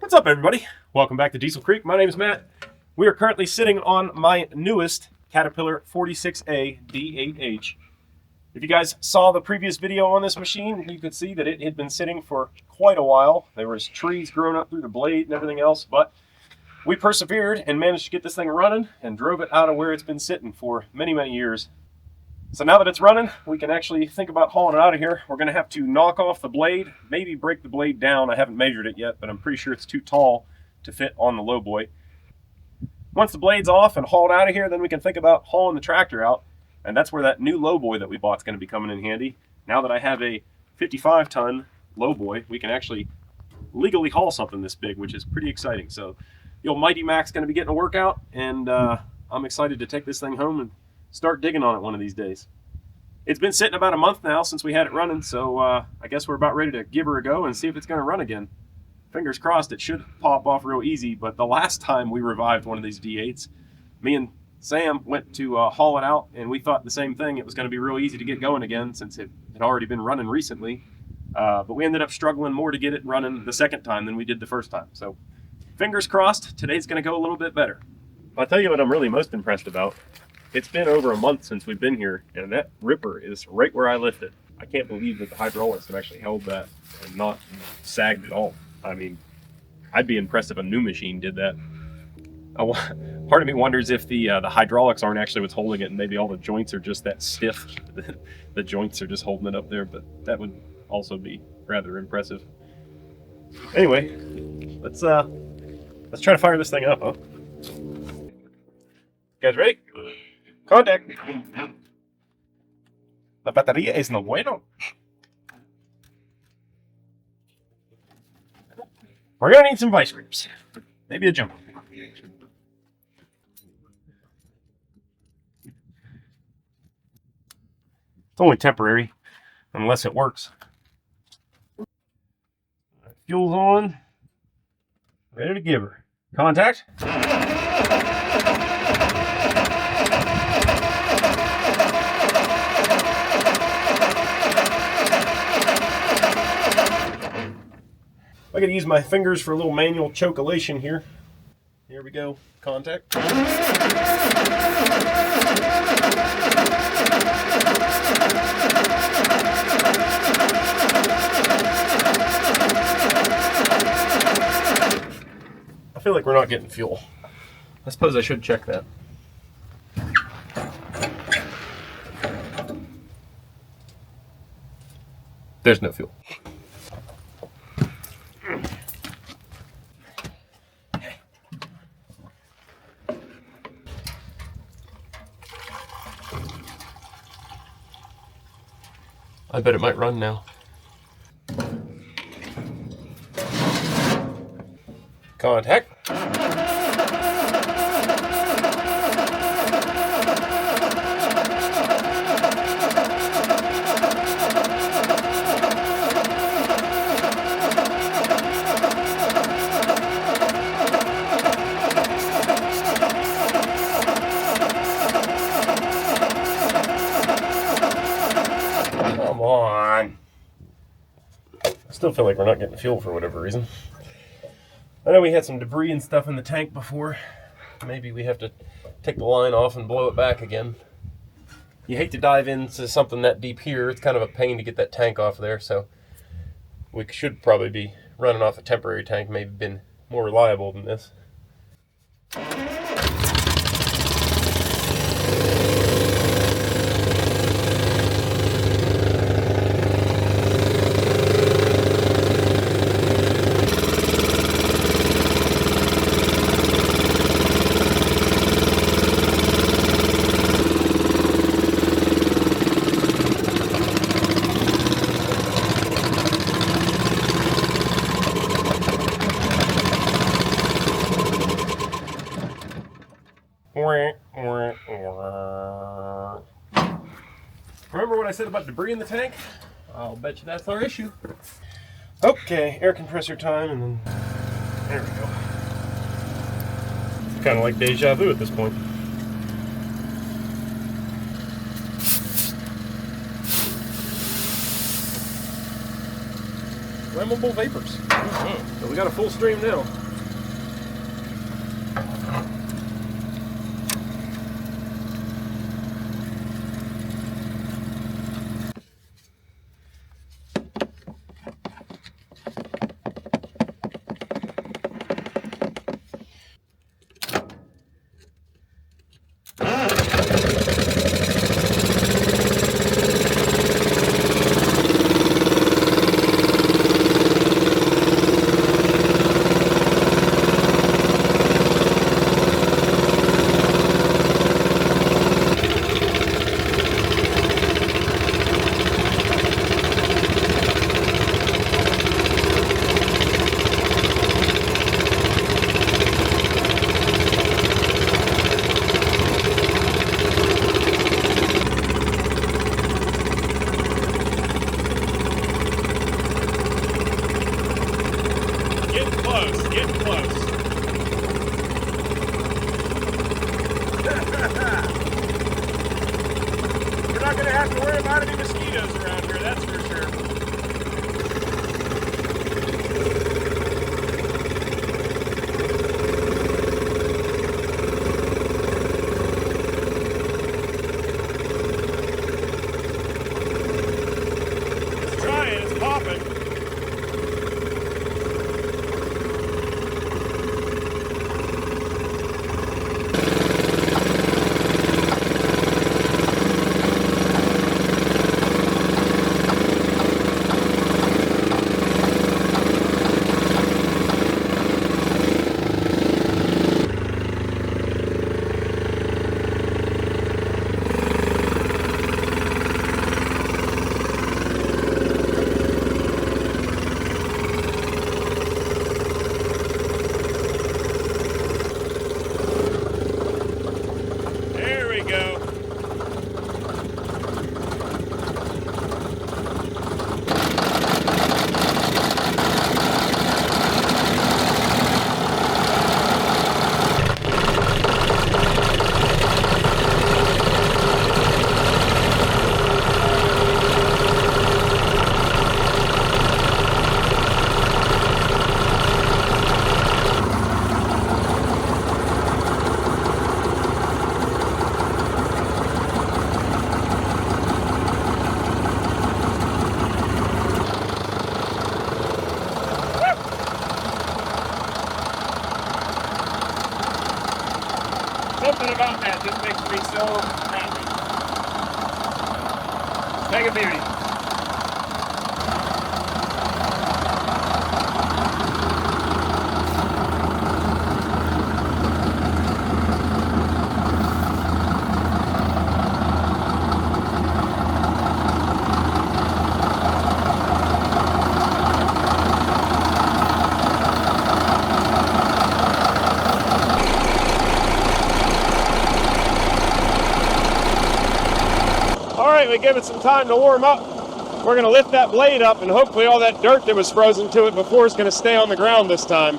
What's up, everybody? Welcome back to Diesel Creek. My name is Matt. We are currently sitting on my newest Caterpillar 46A D8H. If you guys saw the previous video on this machine, you could see that it had been sitting for quite a while. There was trees growing up through the blade and everything else, but we persevered and managed to get this thing running and drove it out of where it's been sitting for many, many years. So now that it's running, we can actually think about hauling it out of here. We're going to have to knock off the blade, maybe break the blade down. I haven't measured it yet, but I'm pretty sure it's too tall to fit on the lowboy. Once the blade's off and hauled out of here, then we can think about hauling the tractor out. And that's where that new lowboy that we bought is going to be coming in handy. Now that I have a 55-ton lowboy, we can actually legally haul something this big, which is pretty exciting. So the old Mighty Mac's going to be getting a workout, and I'm excited to take this thing home and start digging on it one of these days. It's been sitting about a month now since we had it running, so I guess we're about ready to give her a go and see if it's going to run again. Fingers crossed it should pop off real easy, but the last time we revived one of these D8s, me and Sam went to haul it out, and we thought the same thing. It was going to be real easy to get going again since it had already been running recently, but we ended up struggling more to get it running the second time than we did the first time. So fingers crossed, today's going to go a little bit better. I'll tell you what I'm really most impressed about. It's been over a month since we've been here, and that ripper is right where I left it. I can't believe that the hydraulics have actually held that and not sagged at all. I mean, I'd be impressed if a new machine did that. Part of me wonders if the hydraulics aren't actually what's holding it, and maybe all the joints are just that stiff. The joints are just holding it up there, but that would also be rather impressive. Anyway, let's try to fire this thing up, huh? You guys ready? Contact. La batería es no bueno. We're gonna need some vice grips. Maybe a jump. It's only temporary, unless it works. Fuel's on. Ready to give her. Contact. I gotta use my fingers for a little manual chocolation here. Here we go. Contact. Come I feel like we're not getting fuel. I suppose I should check that. There's no fuel. I bet it might run now. Contact. Come on. I still feel like we're not getting fuel for whatever reason. I know we had some debris and stuff in the tank before. Maybe we have to take the line off and blow it back again. You hate to dive into something that deep here. It's kind of a pain to get that tank off there, so we should probably be running off a temporary tank, maybe been more reliable than this. Remember what I said about debris in the tank? I'll bet you that's our issue. Okay, air compressor time, and then there we go. It's kind of like deja vu at this point. flammable vapors. So we got a full stream now. Something about that just makes me so happy. Mega beauty. We give it some time to warm up. We're going to lift that blade up, and hopefully all that dirt that was frozen to it before is going to stay on the ground this time.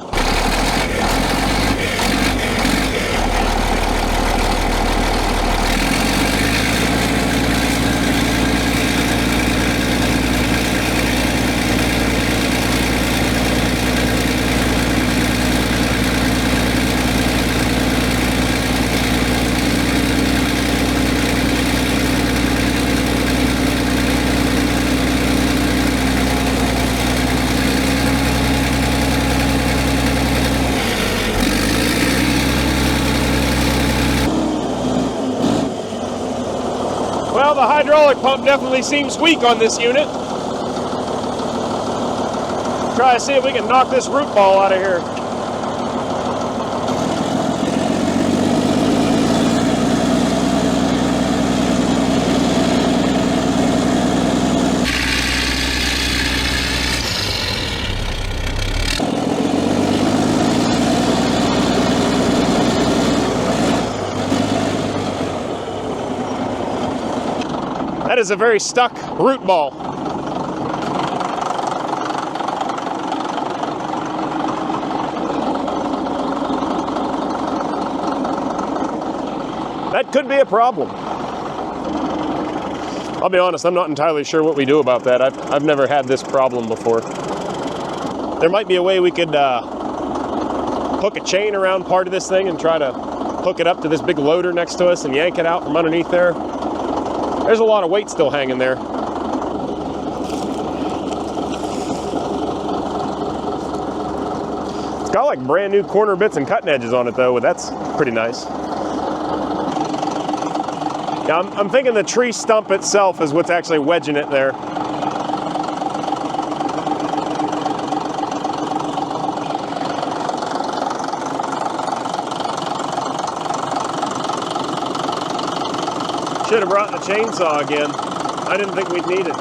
Well, the hydraulic pump definitely seems weak on this unit. Try to see if we can knock this root ball out of here. That is a very stuck root ball. That could be a problem. I'll be honest, I'm not entirely sure what we do about that. I've never had this problem before. There might be a way we could hook a chain around part of this thing and try to hook it up to this big loader next to us and yank it out from underneath there. There's a lot of weight still hanging there. It's got like brand new corner bits and cutting edges on it though, but that's pretty nice. Now I'm thinking the tree stump itself is what's actually wedging it there. Should have brought the chainsaw again. I didn't think we'd need it.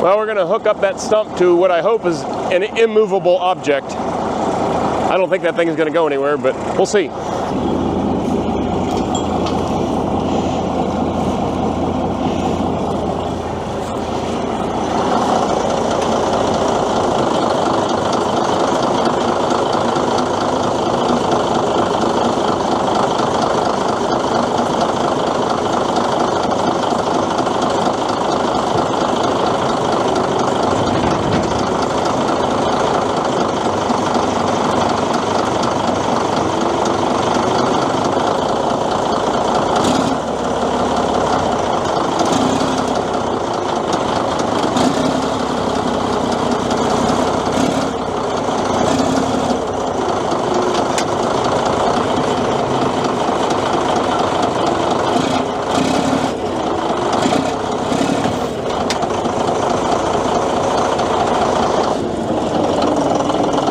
Well, we're going to hook up that stump to what I hope is an immovable object. I don't think that thing is going to go anywhere, but we'll see.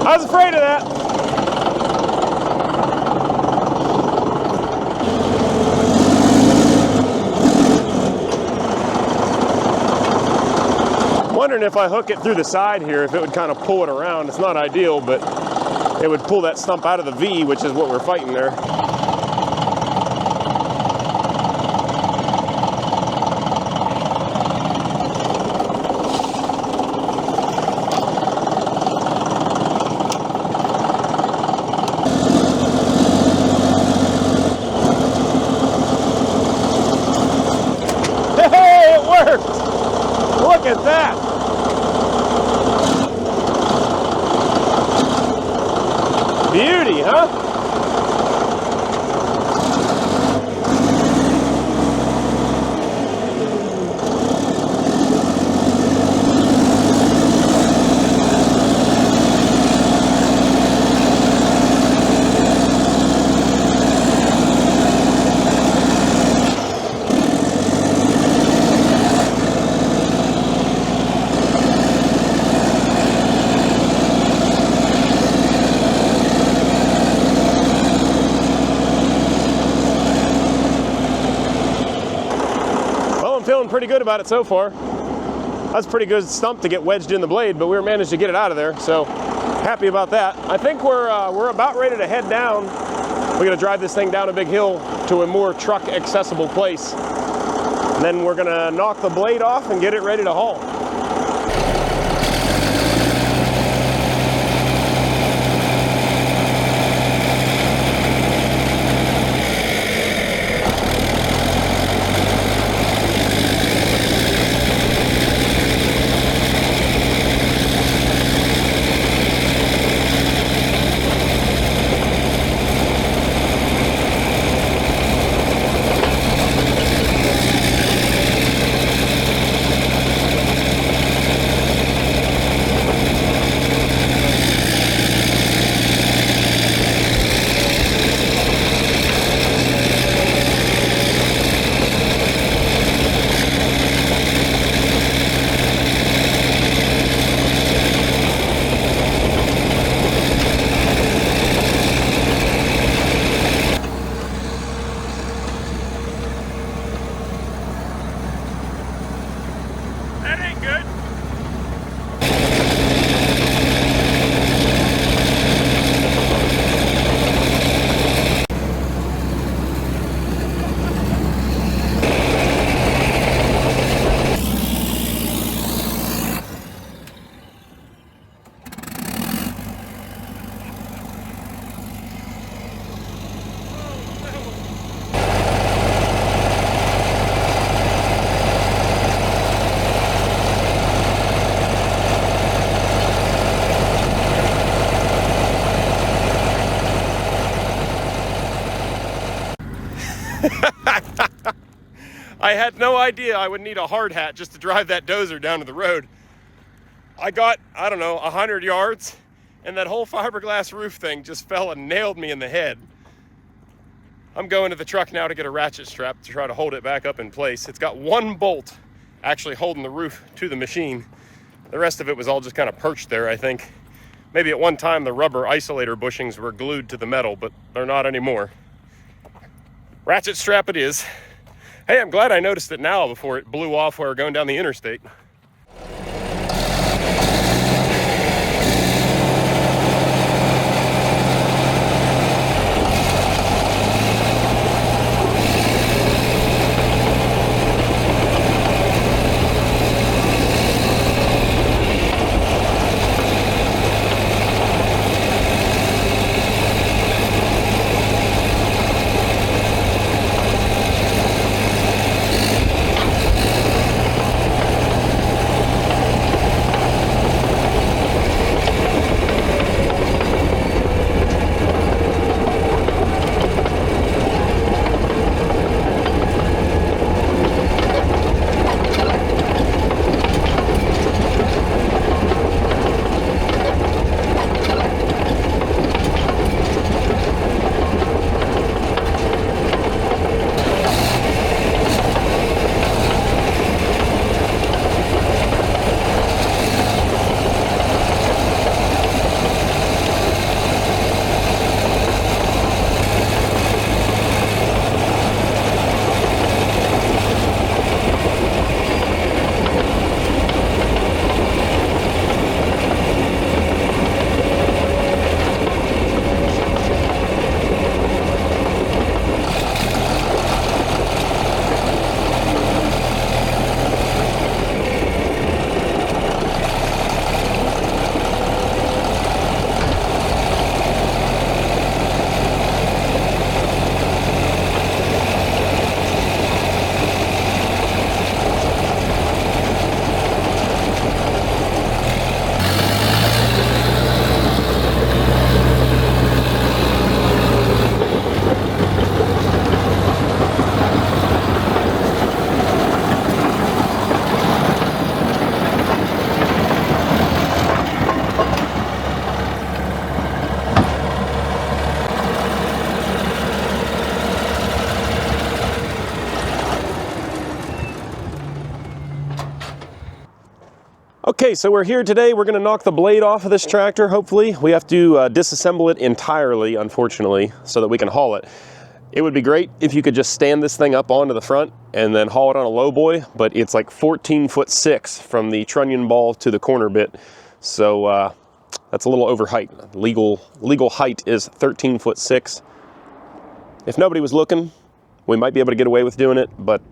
I was afraid of that. Wondering if I hook it through the side here, if it would kind of pull it around. It's not ideal, but it would pull that stump out of the V, which is what we're fighting there. Hey, it worked! Look at that! Beauty, huh? Feeling pretty good about it so far. That's a pretty good stump to get wedged in the blade, but we managed to get it out of there, so happy about that. I think we're about ready to head down. We're gonna drive this thing down a big hill to a more truck accessible place. And then we're gonna knock the blade off and get it ready to haul. I had no idea I would need a hard hat just to drive that dozer down to the road. I got, I don't know, 100 yards, and that whole fiberglass roof thing just fell and nailed me in the head. I'm going to the truck now to get a ratchet strap to try to hold it back up in place. It's got one bolt actually holding the roof to the machine. The rest of it was all just kind of perched there, I think. Maybe at one time the rubber isolator bushings were glued to the metal, but they're not anymore. Ratchet strap it is. Hey, I'm glad I noticed it now before it blew off while we were going down the interstate. Okay, so we're here today. We're going to knock the blade off of this tractor, hopefully. We have to disassemble it entirely, unfortunately, so that we can haul it. It would be great if you could just stand this thing up onto the front and then haul it on a lowboy, but it's like 14'6" from the trunnion ball to the corner bit. So that's a little over height. Legal height is 13'6". If nobody was looking, we might be able to get away with doing it, but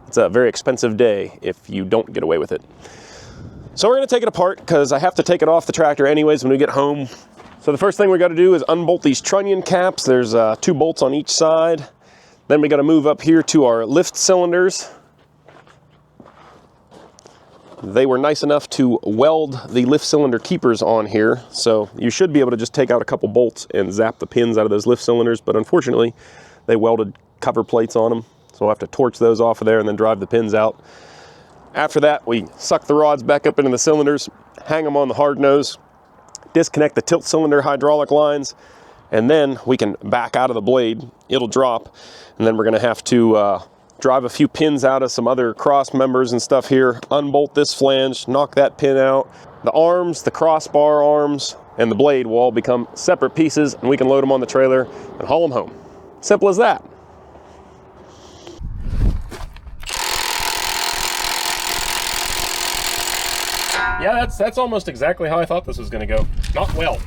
it's a very expensive day if you don't get away with it. So we're going to take it apart because I have to take it off the tractor anyways when we get home. So the first thing we got to do is unbolt these trunnion caps. There's 2 bolts on each side. Then we got to move up here to our lift cylinders. They were nice enough to weld the lift cylinder keepers on here, so you should be able to just take out a couple bolts and zap the pins out of those lift cylinders, but unfortunately they welded cover plates on them, so we'll have to torch those off of there and then drive the pins out. After that, we suck the rods back up into the cylinders, hang them on the hard nose, disconnect the tilt cylinder hydraulic lines, and then we can back out of the blade. It'll drop, and then we're going to have to drive a few pins out of some other cross members and stuff here, unbolt this flange, knock that pin out. The arms, the crossbar arms, and the blade will all become separate pieces, and we can load them on the trailer and haul them home. Simple as that. Yeah, that's almost exactly how I thought this was going to go. Not well.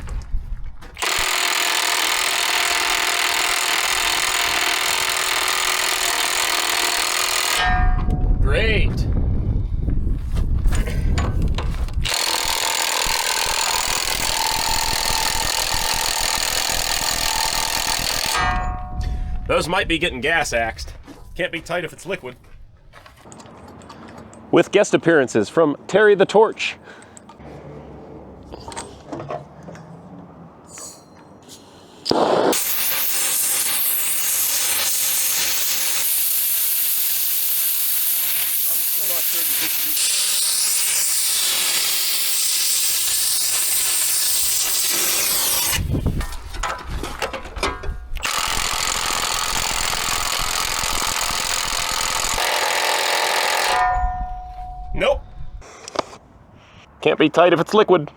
Great. Those might be getting gas axed. Can't be tight if it's liquid. With guest appearances from Terry the Torch. Can't be tight if it's liquid.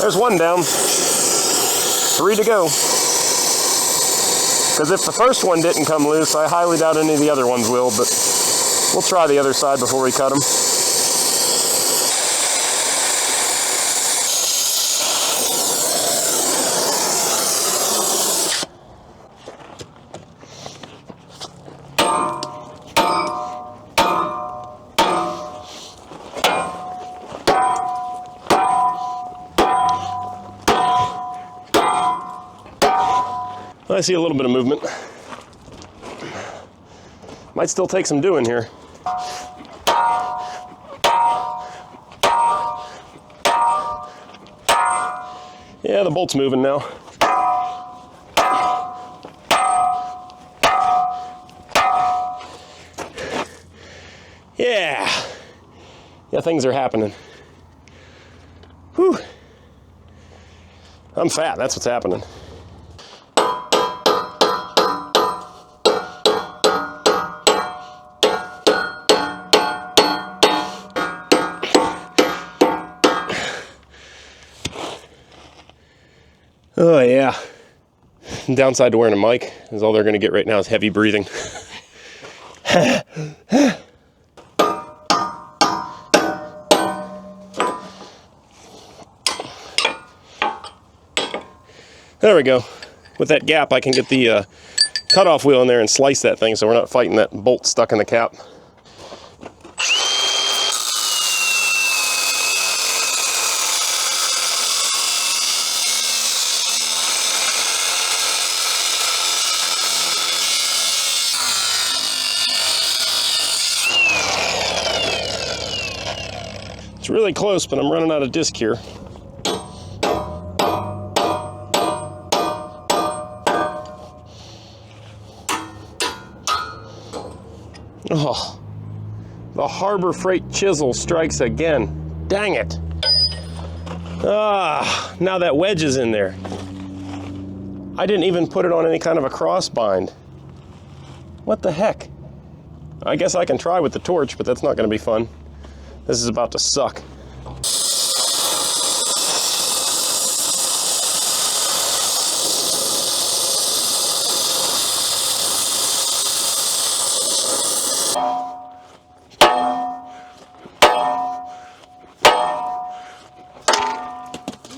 There's one down. 3 to go. Because if the first one didn't come loose, I highly doubt any of the other ones will, but we'll try the other side before we cut them. I see a little bit of movement. Might still take some doing here. Yeah, the bolt's moving now. Yeah, things are happening. Whew. I'm fat, that's what's happening. Oh yeah. Downside to wearing a mic is all they're going to get right now is heavy breathing. There we go. With that gap, I can get the cutoff wheel in there and slice that thing so we're not fighting that bolt stuck in the cap. It's really close, but I'm running out of disc here. Oh, the Harbor Freight chisel strikes again. Dang it. Ah, now that wedge is in there. I didn't even put it on any kind of a cross bind. What the heck? I guess I can try with the torch, but that's not going to be fun. This is about to suck.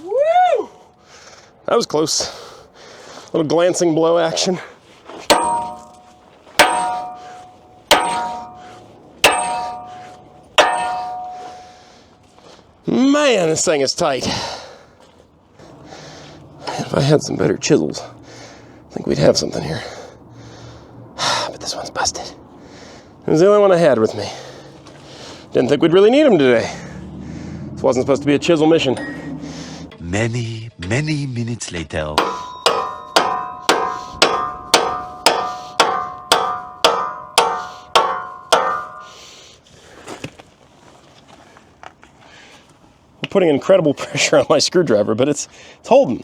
Woo! That was close. Little glancing blow action. Man, this thing is tight. If I had some better chisels, I think we'd have something here. But this one's busted. It was the only one I had with me. Didn't think we'd really need them today. This wasn't supposed to be a chisel mission. Many, many minutes later. Putting incredible pressure on my screwdriver, but it's holding.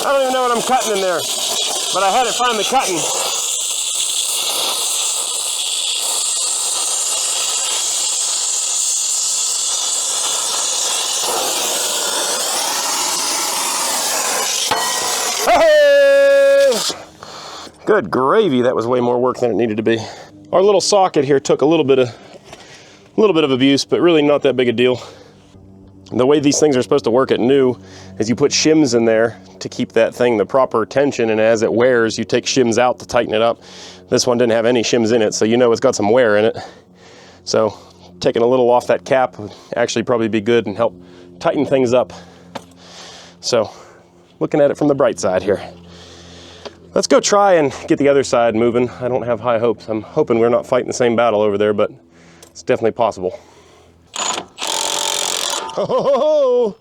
I don't even know what I'm cutting in there, but I had it finally cutting. Good gravy, that was way more work than it needed to be. Our little socket here took a little bit of abuse, but really not that big a deal. The way these things are supposed to work at new is you put shims in there to keep that thing the proper tension, and as it wears, you take shims out to tighten it up. This one didn't have any shims in it, so you know it's got some wear in it. So taking a little off that cap would actually probably be good and help tighten things up. So looking at it from the bright side here. Let's go try and get the other side moving. I don't have high hopes. I'm hoping we're not fighting the same battle over there, but it's definitely possible. Ho, ho, ho, ho.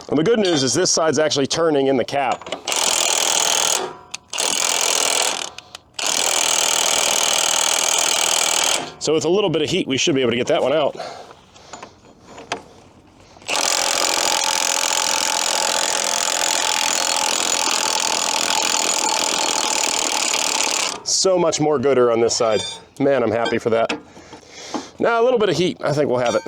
And the good news is this side's actually turning in the cap. So with a little bit of heat, we should be able to get that one out. So much more gooder on this side. Man, I'm happy for that. Now a little bit of heat, I think we'll have it.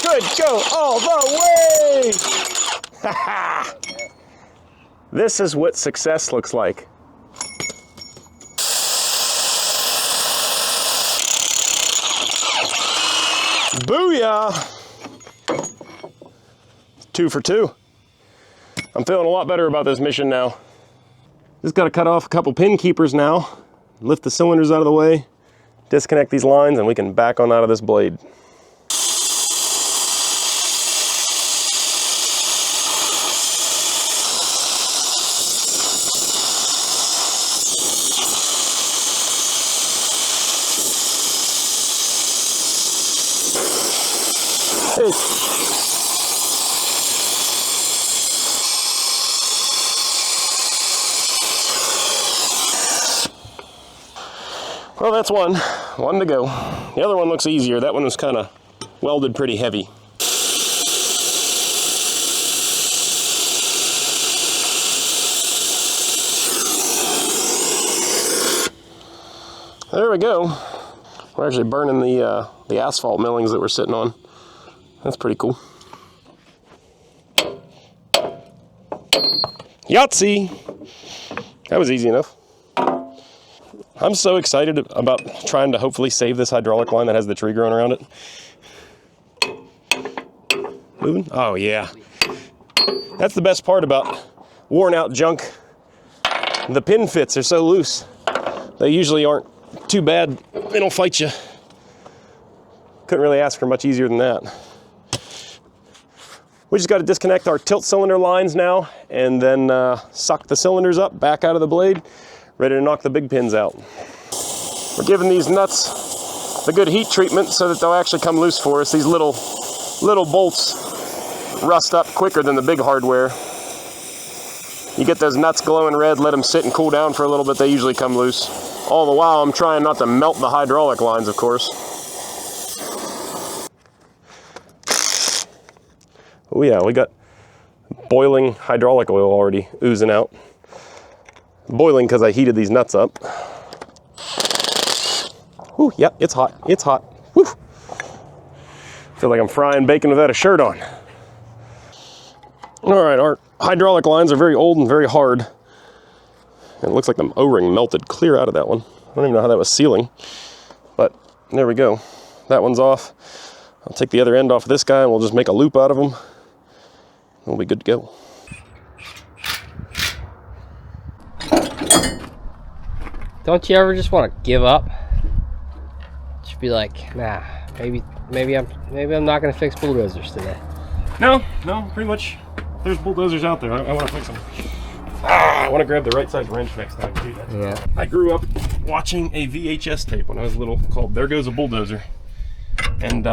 Could go all the way! This is what success looks like. Booyah! 2 for 2. I'm feeling a lot better about this mission now. Just got to cut off a couple pin keepers now, lift the cylinders out of the way, disconnect these lines, and we can back on out of this blade. Well, that's one to go. The other one looks easier. That one was kind of welded pretty heavy. There we go. We're actually burning the asphalt millings that we're sitting on. That's pretty cool. Yahtzee! That was easy enough. I'm so excited about trying to hopefully save this hydraulic line that has the tree growing around it. Moving? Oh yeah. That's the best part about worn out junk. The pin fits are so loose. They usually aren't too bad. They don't fight you. Couldn't really ask for much easier than that. We just got to disconnect our tilt cylinder lines now and then suck the cylinders up back out of the blade, ready to knock the big pins out. We're giving these nuts a good heat treatment so that they'll actually come loose for us. These little bolts rust up quicker than the big hardware. You get those nuts glowing red, let them sit and cool down for a little bit, they usually come loose. All the while I'm trying not to melt the hydraulic lines, of course. Oh yeah, we got boiling hydraulic oil already oozing out. Boiling because I heated these nuts up. Ooh, yeah, it's hot. It's hot. Woo! Feel like I'm frying bacon without a shirt on. All right, our hydraulic lines are very old and very hard. It looks like the O-ring melted clear out of that one. I don't even know how that was sealing, but there we go. That one's off. I'll take the other end off of this guy and we'll just make a loop out of them. We'll be good to go. Don't you ever just want to give up? Just be like, nah, maybe I'm not gonna fix bulldozers today. No, pretty much. There's bulldozers out there. I want to fix them. I want to grab the right size wrench next time too. Yeah. I grew up watching a VHS tape when I was little called "There Goes a Bulldozer," and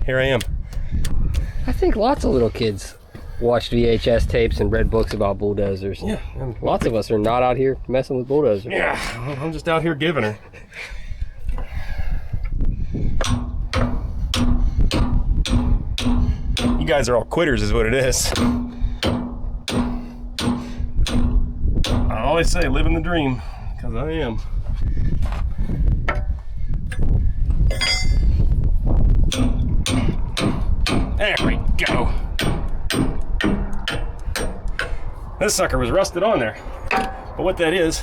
here I am. I think lots of little kids watched VHS tapes and read books about bulldozers. Yeah. Lots of us are not out here messing with bulldozers. Yeah, I'm just out here giving her. You guys are all quitters is what it is. I always say living the dream, because I am. There we go. This sucker was rusted on there. But what that is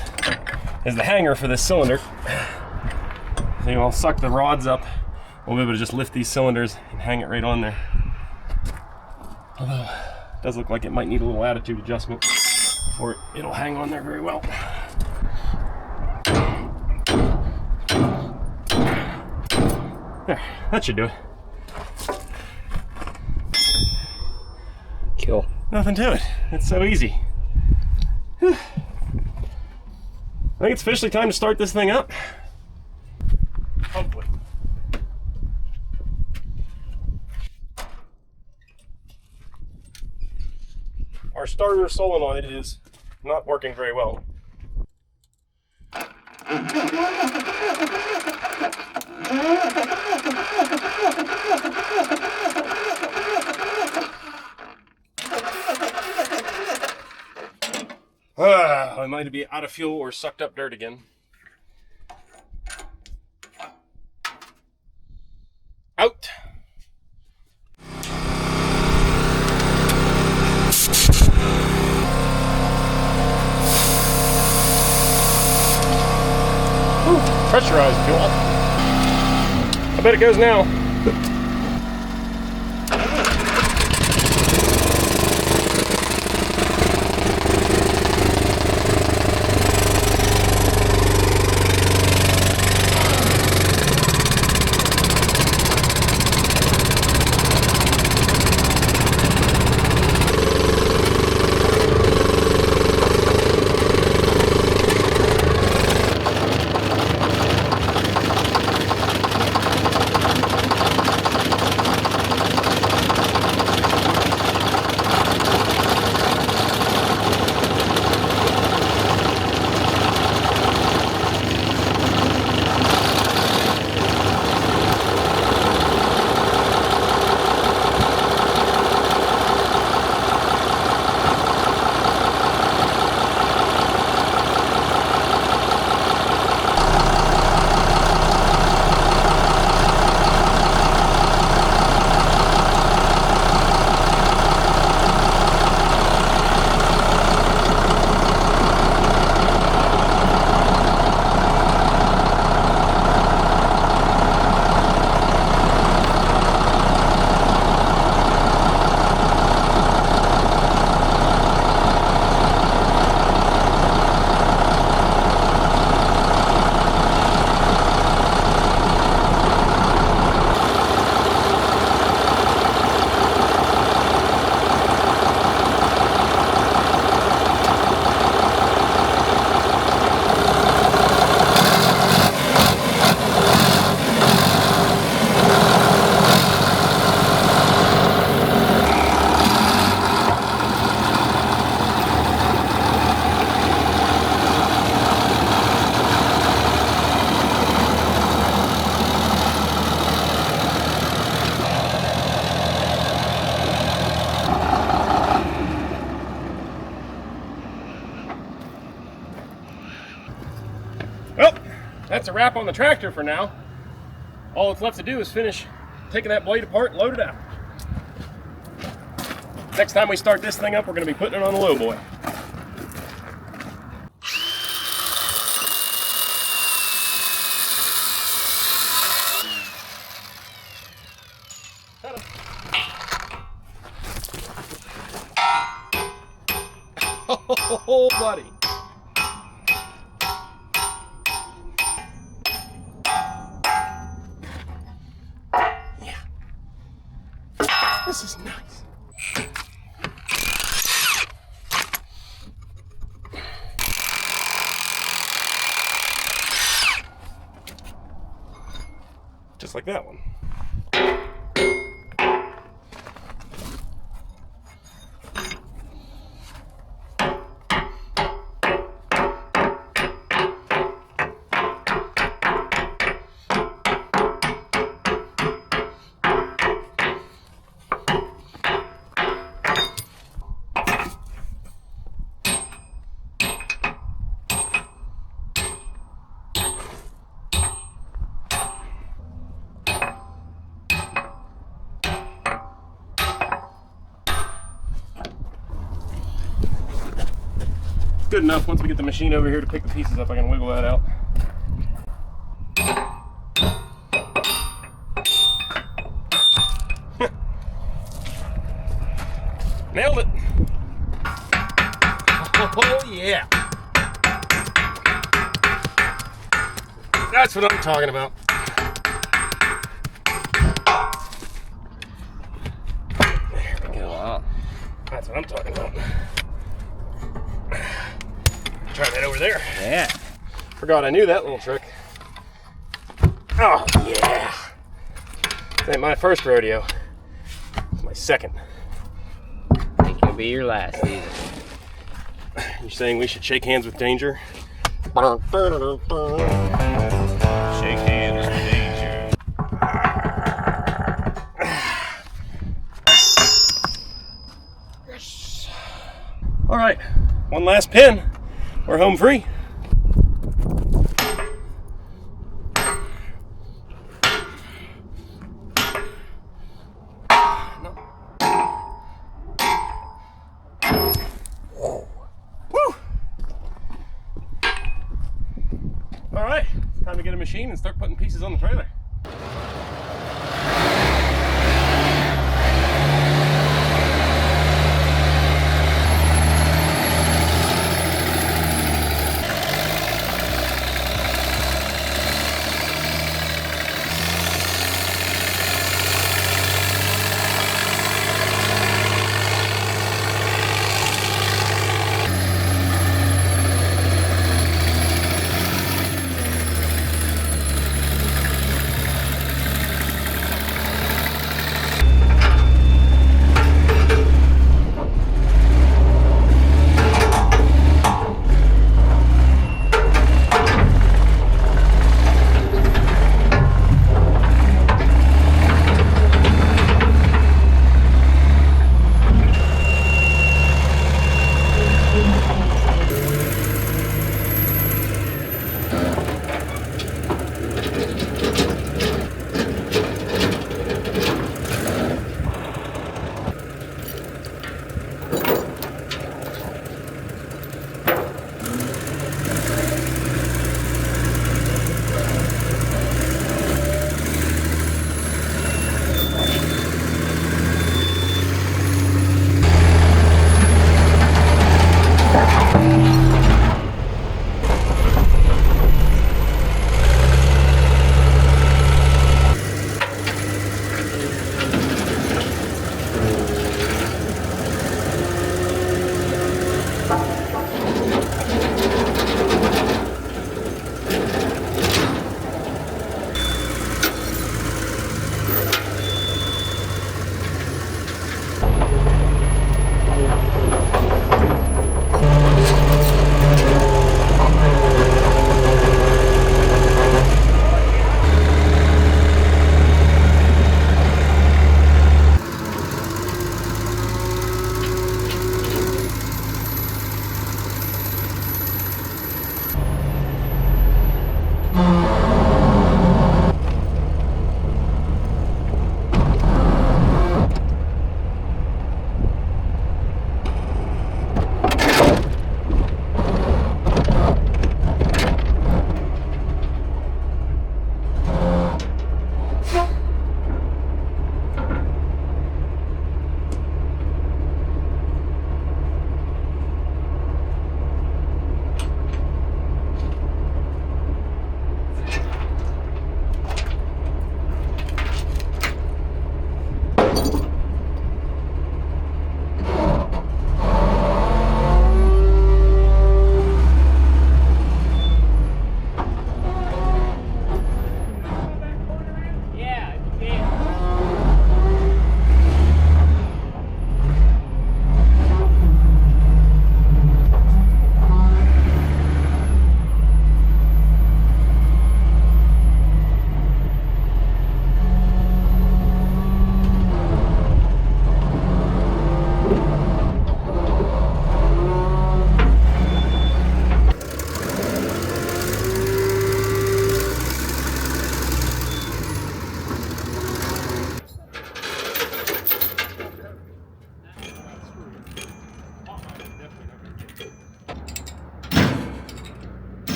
the hanger for this cylinder. So I'll suck the rods up. We'll be able to just lift these cylinders and hang it right on there. Although, it does look like it might need a little attitude adjustment before it'll hang on there very well. There, that should do it. Cool. Nothing to it. It's so easy. Whew. I think it's officially time to start this thing up. Hopefully. Our starter solenoid is not working very well. I might be out of fuel or sucked up dirt again. Out. Whew, pressurized fuel. I bet it goes now. That's a wrap on the tractor for now. All that's left to do is finish taking that blade apart and load it out. Next time we start this thing up, we're going to be putting it on a low boy. Oh, buddy. Yeah. This is nice. Just like that one. good enough. Once we get the machine over here to pick the pieces up, I can wiggle that out. Nailed it. Oh yeah. That's what I'm talking about. There we go. Wow. That's what I'm talking about. Try that over there. Yeah. Forgot I knew that little trick. Oh yeah. This ain't my first rodeo. It's my second. I think it'll be your last either. You're saying we should shake hands with danger? Shake hands with danger. Yes. All right, one last pin. We're home free. All right, it's time to get a machine and start putting pieces on the trailer.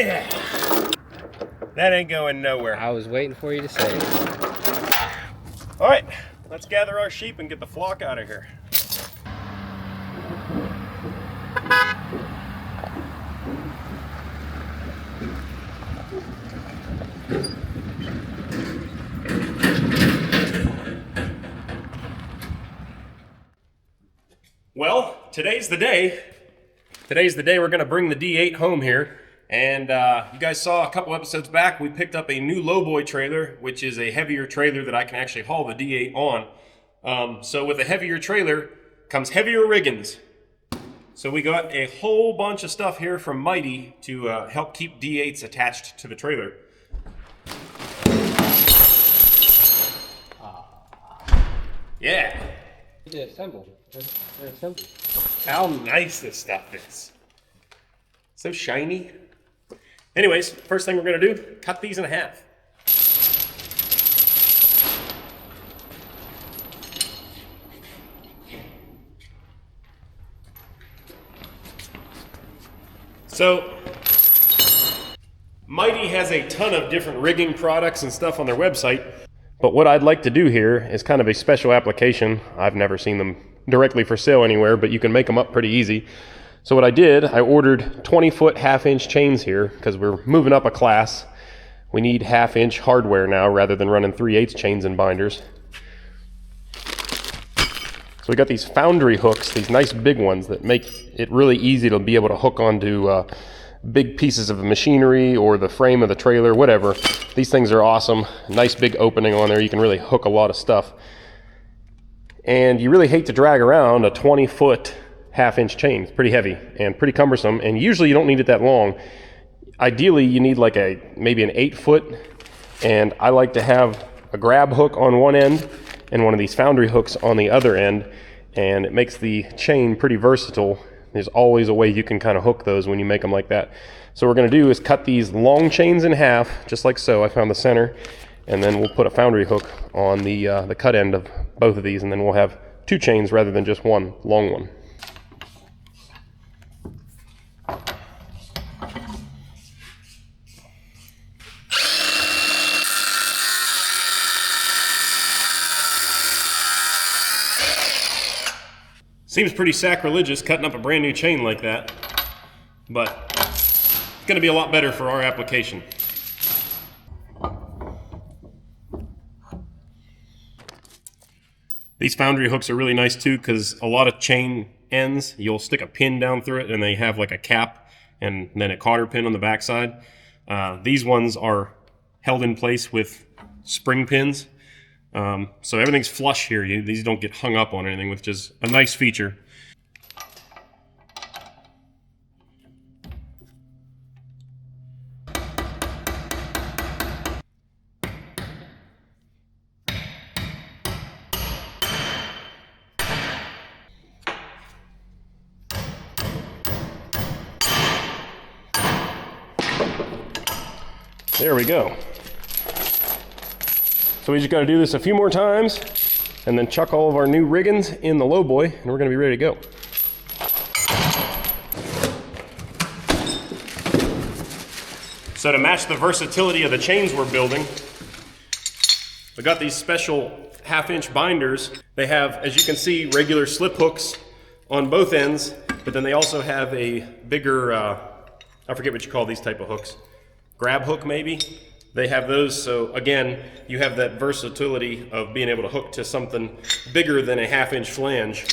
Yeah. That ain't going nowhere. I was waiting for you to say it. All right, let's gather our sheep and get the flock out of here. Well, today's the day. Today's the day we're gonna bring the D8 home here. And you guys saw a couple episodes back, we picked up a new lowboy trailer, which is a heavier trailer that I can actually haul the D8 on. So with a heavier trailer comes heavier riggins. So we got a whole bunch of stuff here from Mighty to help keep D8s attached to the trailer. Yeah. They're assembled. They're assembled. How nice this stuff is. So shiny. Anyways, first thing we're gonna do, cut these in half. So, Mighty has a ton of different rigging products and stuff on their website. But what I'd like to do here is kind of a special application. I've never seen them directly for sale anywhere, but you can make them up pretty easy. So what I did, I ordered 20-foot half-inch chains here because we're moving up a class. We need half-inch hardware now rather than running 3/8 chains and binders. So we got these foundry hooks, these nice big ones that make it really easy to be able to hook onto big pieces of machinery or the frame of the trailer, whatever. These things are awesome. Nice big opening on there. You can really hook a lot of stuff. And you really hate to drag around a 20-foot half-inch chain. It's pretty heavy and pretty cumbersome, and usually you don't need it that long. Ideally, you need like maybe an 8-foot, and I like to have a grab hook on one end and one of these foundry hooks on the other end, and it makes the chain pretty versatile. There's always a way you can kind of hook those when you make them like that. So what we're going to do is cut these long chains in half, just like so. I found the center, and then we'll put a foundry hook on the cut end of both of these, and then we'll have 2 chains rather than just one long one. Seems pretty sacrilegious cutting up a brand new chain like that, but it's going to be a lot better for our application. These foundry hooks are really nice too because a lot of chain ends, you'll stick a pin down through it and they have like a cap and then a cotter pin on the backside. These ones are held in place with spring pins. So everything's flush here. These don't get hung up on anything, which is a nice feature. There we go. So we just got to do this a few more times and then chuck all of our new riggins in the lowboy and we're going to be ready to go. So to match the versatility of the chains we're building, we got these special half-inch binders. They have, as you can see, regular slip hooks on both ends, but then they also have a bigger, I forget what you call these type of hooks, grab hook maybe. They have those, so again, you have that versatility of being able to hook to something bigger than a half-inch flange.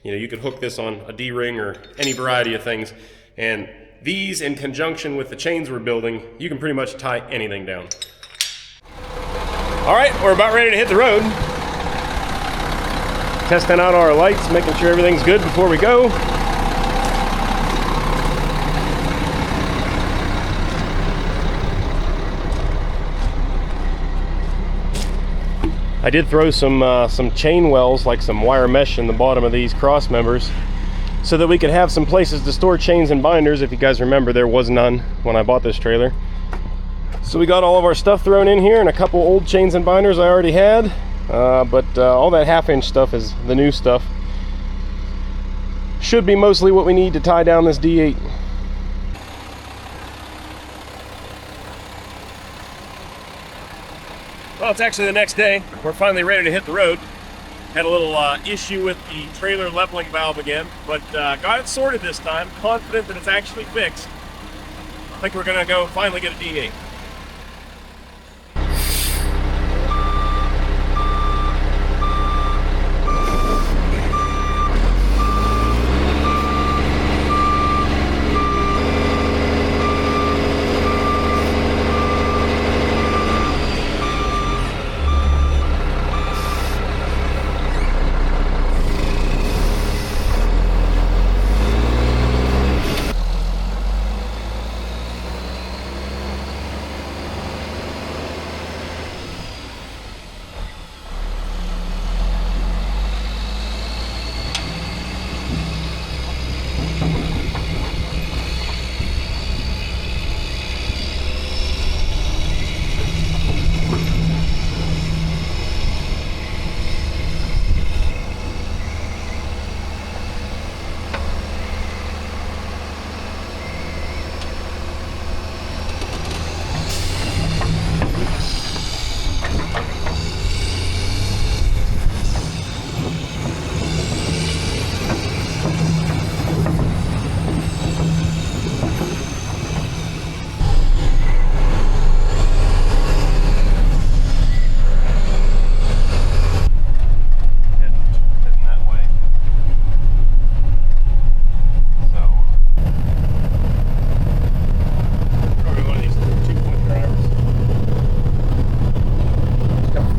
You know, you could hook this on a D-ring or any variety of things. And these, in conjunction with the chains we're building, you can pretty much tie anything down. All right, we're about ready to hit the road. Testing out our lights, making sure everything's good before we go. I did throw some chain wells, like some wire mesh in the bottom of these cross members so that we could have some places to store chains and binders. If you guys remember, there was none when I bought this trailer. So we got all of our stuff thrown in here and a couple old chains and binders I already had, but all that half-inch stuff is the new stuff. Should be mostly what we need to tie down this D8. Well, it's actually the next day. We're finally ready to hit the road. Had a little issue with the trailer leveling valve again, but got it sorted this time. Confident that it's actually fixed. I think we're gonna go finally get a D8.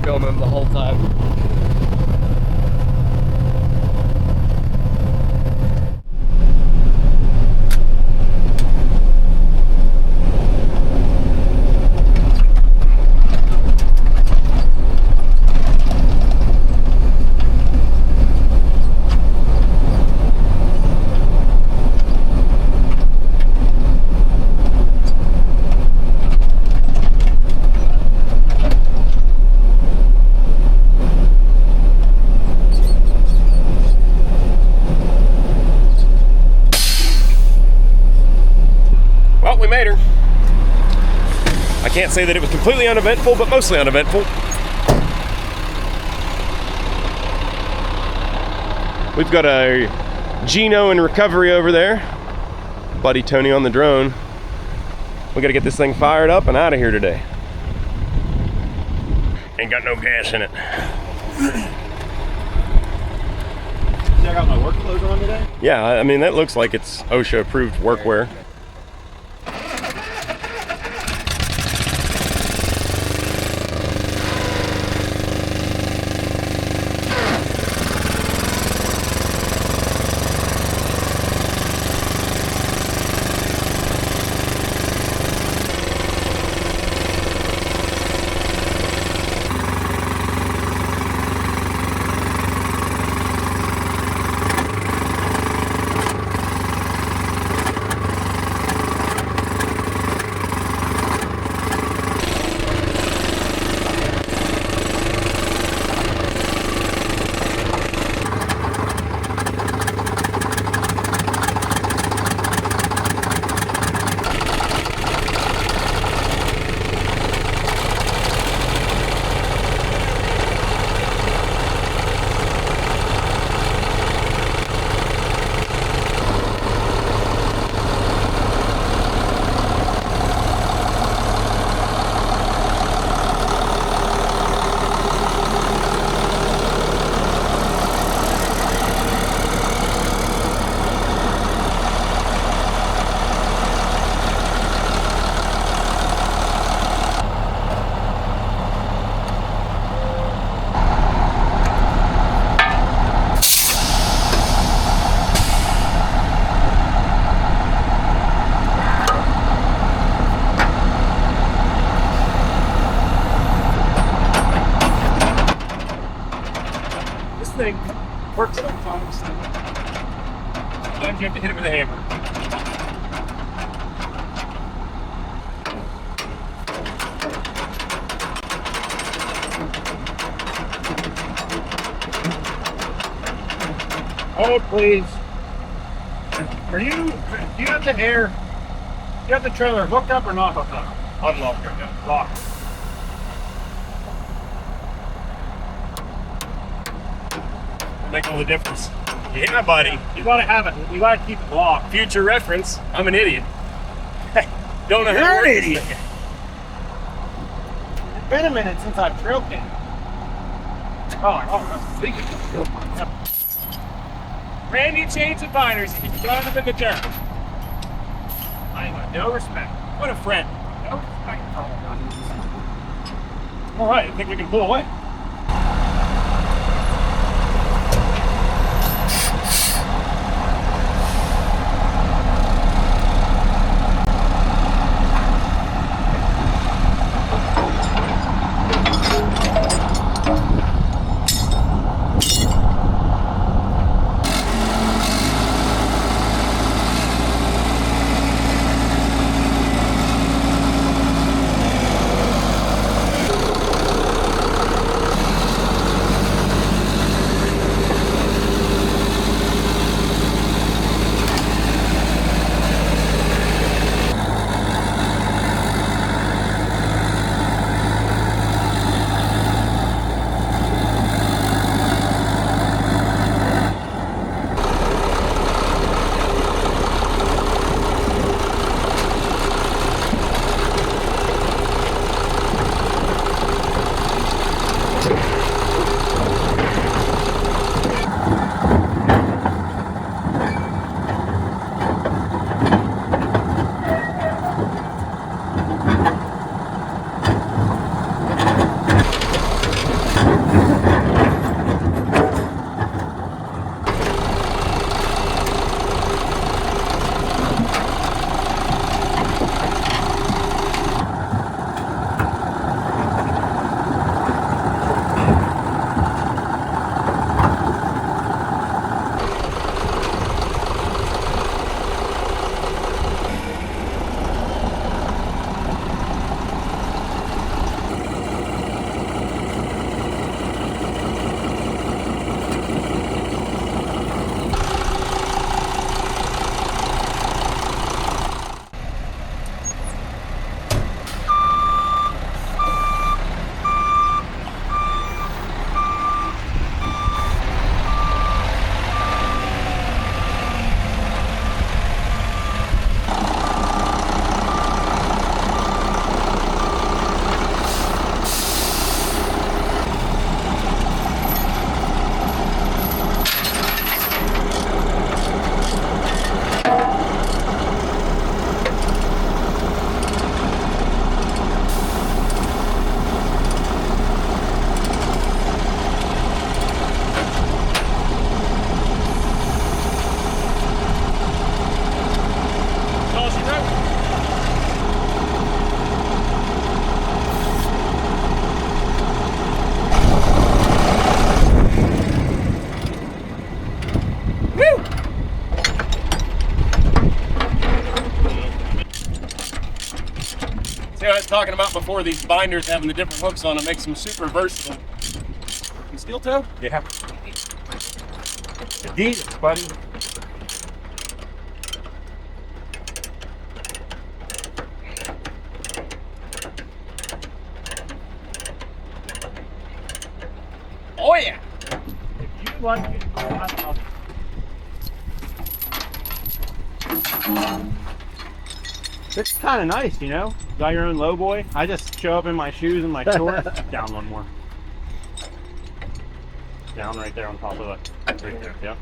Filming the whole time. Well, we made her. I can't say that it was completely uneventful, but mostly uneventful. We've got a Gino in recovery over there. Buddy Tony on the drone. We gotta get this thing fired up and out of here today. Ain't got no gas in it. See, I got my work clothes on today. Yeah, I mean, that looks like it's OSHA approved workwear. Thing works sometimes. Sometimes you have to hit it with a hammer. Hold, please. Do you have the air? Do you have the trailer hooked up or not hooked up? Unlocked right now. Locked. make all the difference. Yeah, buddy. You gotta have it. You gotta keep it locked. Future reference, I'm an idiot. Don't know how to You're work an this idiot. thing. It's been a minute since I've drilled it. Oh, that's big. Brand new chains and binders, you can run them in the dirt. I ain't got no respect. What a friend. No respect. All right, I think we can pull away. See what I was talking about before, these binders having the different hooks on them makes them super versatile. You steel toe? Yeah. Adidas, buddy. Oh yeah! If you like it, it's kind of nice, you know? Got your own low boy. I just show up in my shoes and my shorts. Down one more. Down right there on top of it. Right there, yep.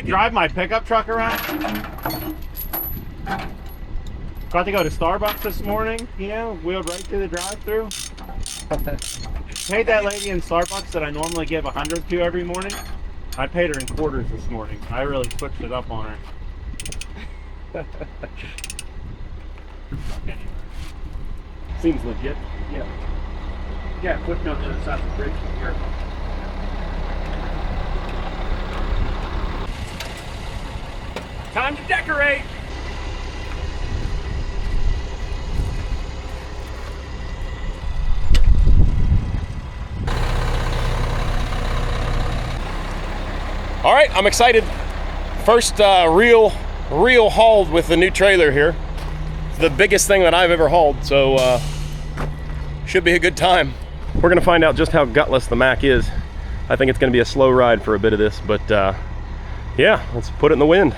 Drive my pickup truck around. Got to go to Starbucks this morning, you know, wheeled right through the drive-thru. Paid that lady in Starbucks that I normally give 100 to every morning. I paid her in quarters this morning. I really switched it up on her. Seems legit. Yeah. Yeah, quick note to the side of the bridge here. Time to decorate! All right, I'm excited. First real hauled with the new trailer here. It's the biggest thing that I've ever hauled, so should be a good time. We're gonna find out just how gutless the Mack is I think it's going to be a slow ride for a bit of this, but yeah, let's put it in the wind.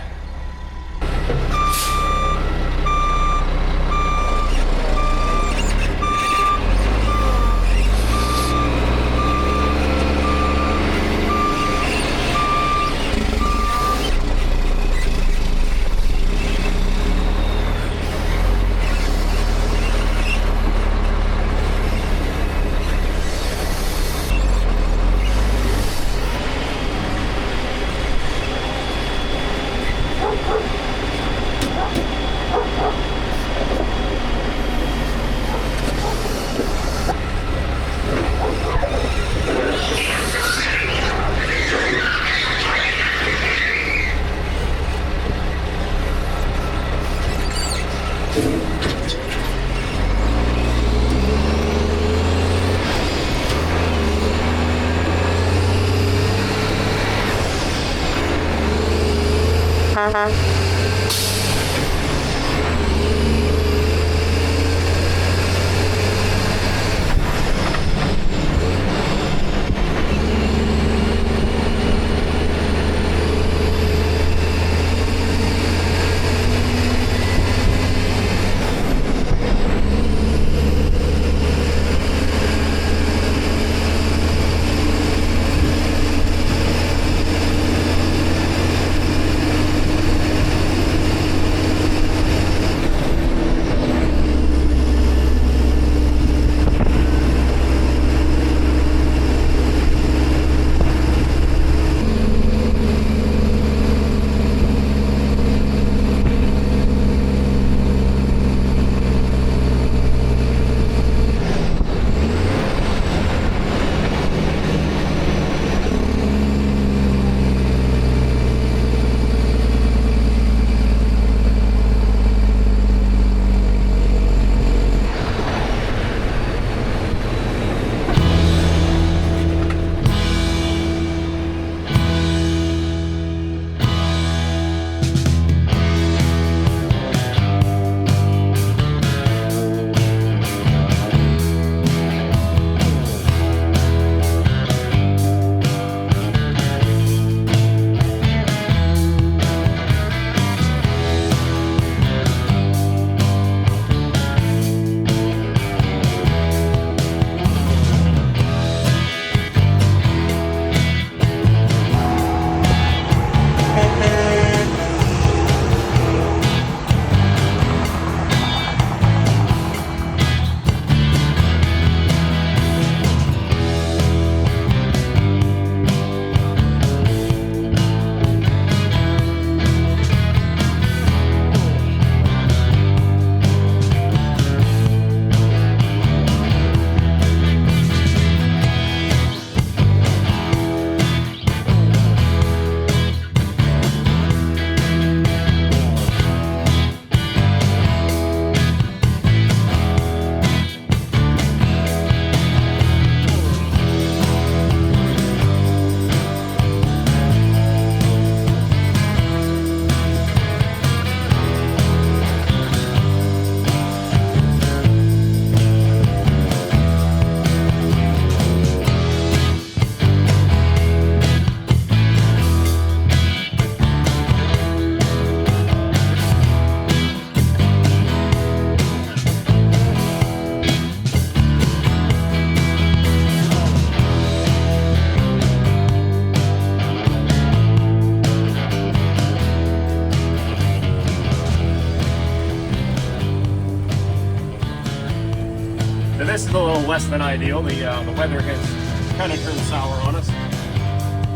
This is a little less than ideal. The weather has kind of turned sour on us.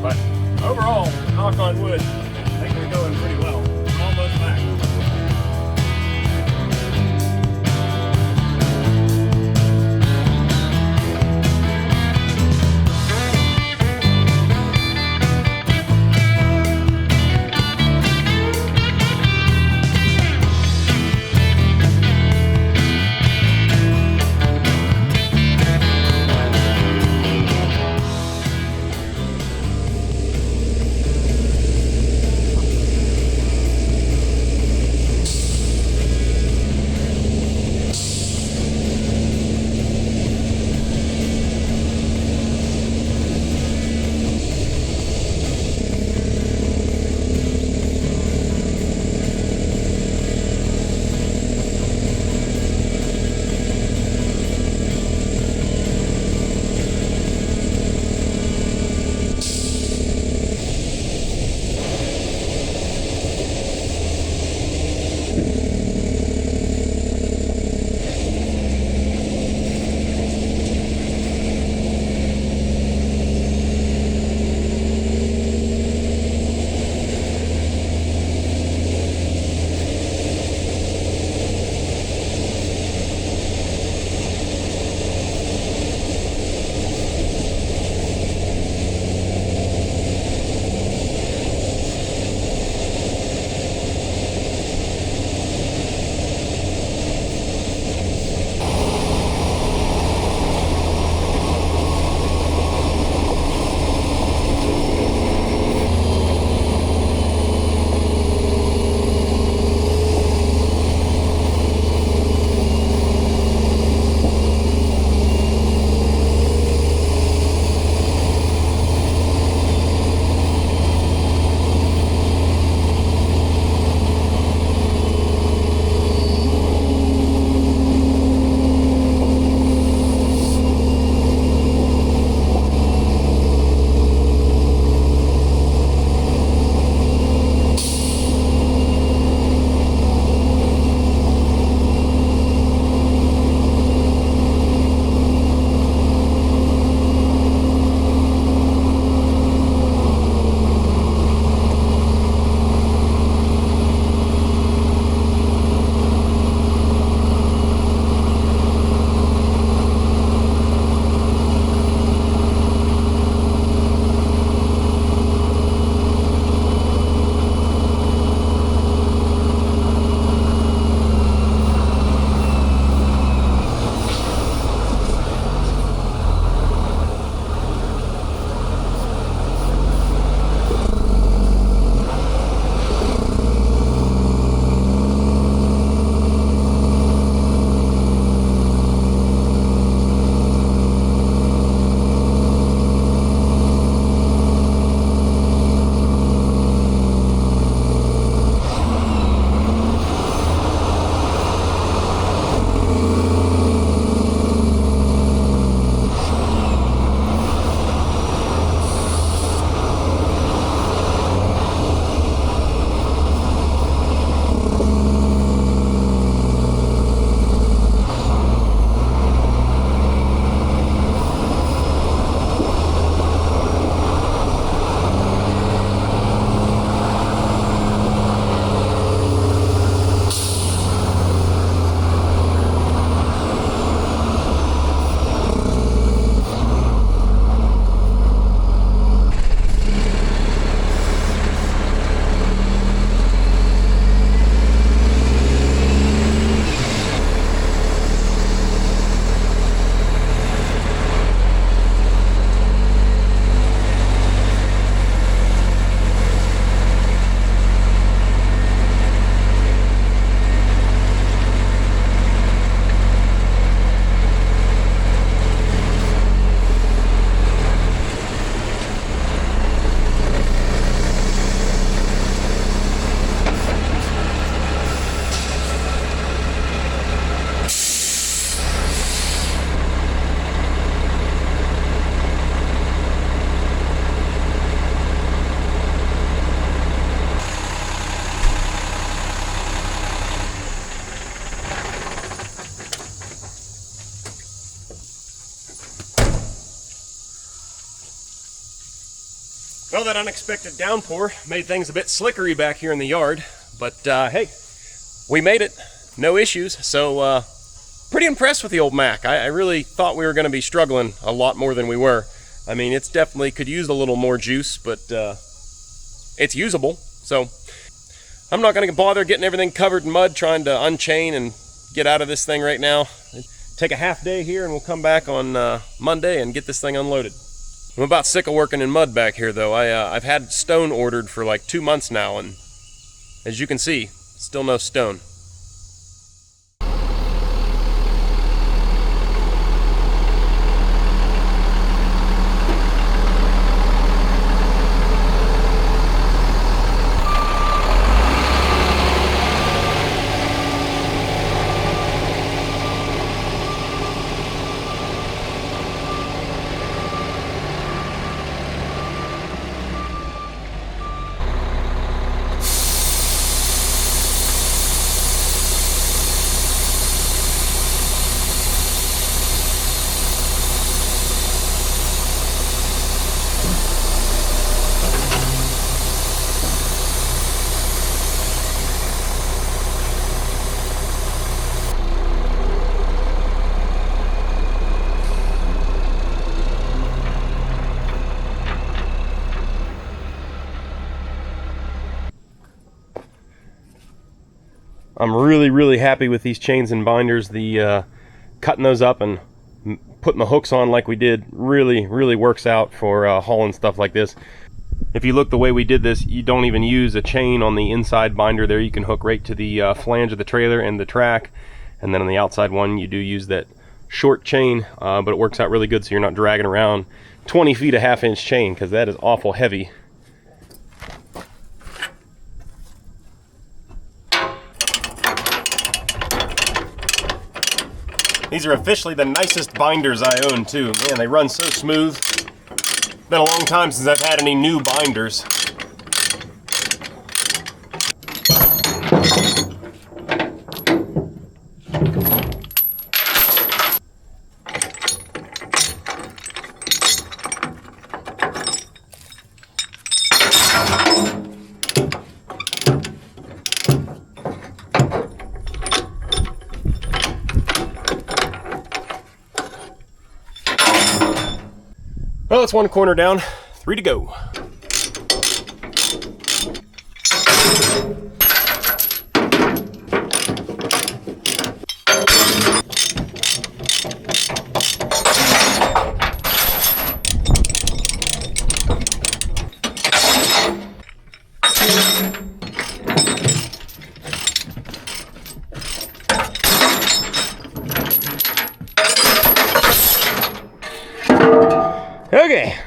But overall, knock on wood, I think we're going pretty well. We're almost back. Well, that unexpected downpour made things a bit slickery back here in the yard, but hey, we made it. No issues. So pretty impressed with the old Mac. I really thought we were going to be struggling a lot more than we were. I mean, it's definitely could use a little more juice, but it's usable. So I'm not going to bother getting everything covered in mud trying to unchain and get out of this thing right now. Take a half day here and we'll come back on Monday and get this thing unloaded. I'm about sick of working in mud back here though. I've had stone ordered for like 2 months now, and as you can see, still no stone. I'm really happy with these chains and binders. The cutting those up and putting the hooks on like we did really works out for hauling stuff like this. If you look the way we did this, you don't even use a chain on the inside binder there. You can hook right to the flange of the trailer and the track, and then on the outside one you do use that short chain, but it works out really good so you're not dragging around 20 feet of half-inch chain, because that is awful heavy. These are officially the nicest binders I own too. Man, they run so smooth. Been a long time since I've had any new binders. Well, it's one corner down, 3 to go. Okay,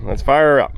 let's fire her up.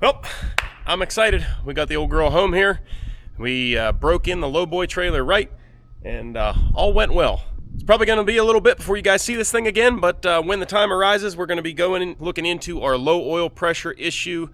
Well, I'm excited. We got the old girl home here. We broke in the lowboy trailer right, and all went well. It's probably going to be a little bit before you guys see this thing again, but when the time arises, we're going to be looking into our low oil pressure issue.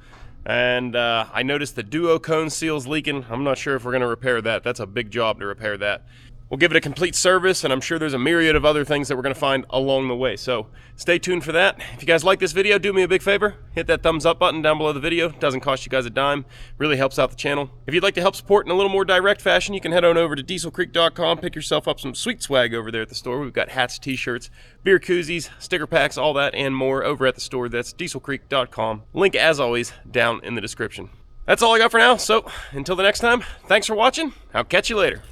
And I noticed the duo cone seal's leaking. I'm not sure if we're going to repair that. That's a big job to repair that. We'll give it a complete service, and I'm sure there's a myriad of other things that we're going to find along the way. So stay tuned for that. If you guys like this video, do me a big favor. Hit that thumbs up button down below the video. It doesn't cost you guys a dime. Really helps out the channel. If you'd like to help support in a little more direct fashion, you can head on over to dieselcreek.com. Pick yourself up some sweet swag over there at the store. We've got hats, t-shirts, beer koozies, sticker packs, all that and more over at the store. That's dieselcreek.com. Link, as always, down in the description. That's all I got for now. So until the next time, thanks for watching. I'll catch you later.